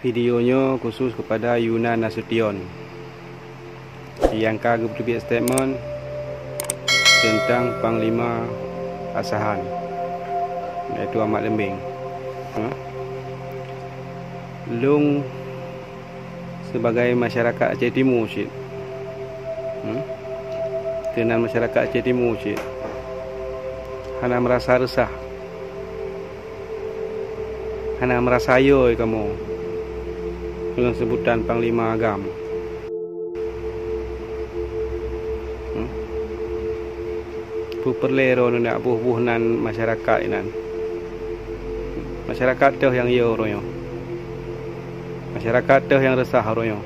Videonya khusus kepada Yuna Nasution yang kagum berbiak statement tentang Panglima Asahan, iaitu Ahmad Lembing. Long sebagai masyarakat Aceh Timur cik, tenan masyarakat Aceh Timur cik, hana merasa resah, hana merasa ayo kamu dengan sebutan Panglima Agam. Perlero nak buh-buhnan masyarakat inan. Masyarakat teh yang yo royo. Masyarakat teh yang resah royo.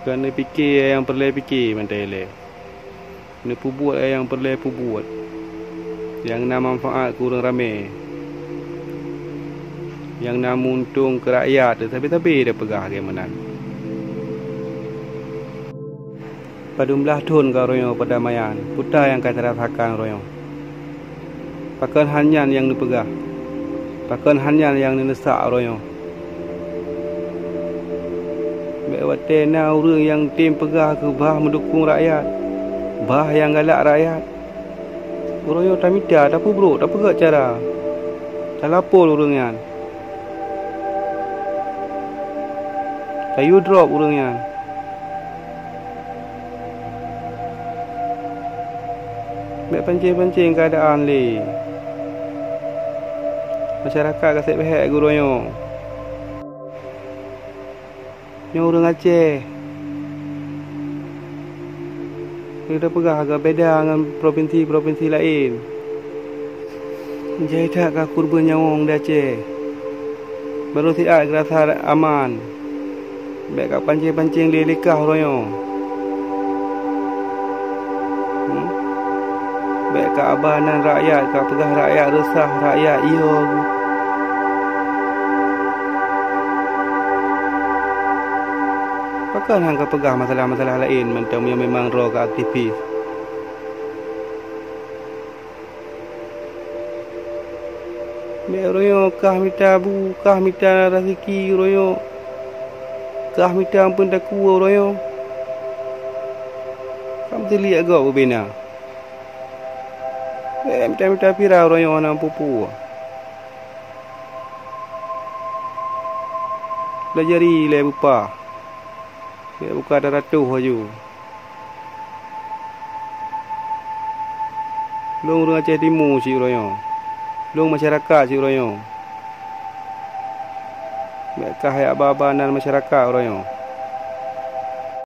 Kena fikir yang perlu fikir mentele. Kena buat yang perlu buat. Yang nak manfaat kurang ramai. Yang nak untung ke rakyat, tapi dia pegah bagaimana. Padumlah tun ke royo pada mayan, putar yang kata rasakan royo. Pakan hanyan yang dipegah, pakan hanyan yang dinesak royo. Bewate na orang yang tim pegah ke bah mendukung rakyat, bah yang galak rakyat. Royo tamida, tak bro, tak pegah cara, tak lapor orangnya. Kayu drop orangnya. Mek pancing-pancing keadaan le. Masyarakat kasih behek gurunya. Ni orang Aceh. Kita pegah agak beda dengan provinsi-provinsi lain. Jadi tak kah kurban nyawang di Aceh. Baru siap rasa aman. Baik kat pancing-pancing lelikah royo. Baik kat abanan rakyat, kat pegah rakyat resah rakyat iyo. Pakan hang kat pegah masalah-masalah lain mentang yang memang roh kat aktivis. Baik royo kah minta bu, kah minta rezeki royo. Kah minta ampun tak kuat royo. Kamu terlihat agak berbina. Minta pirau royo anak pupu. Belajari le bupa. Le buka ada ratuh aja. Long orang Aceh Timur si royo. Long masyarakat si royo. Mereka hayat babanan masyarakat royo.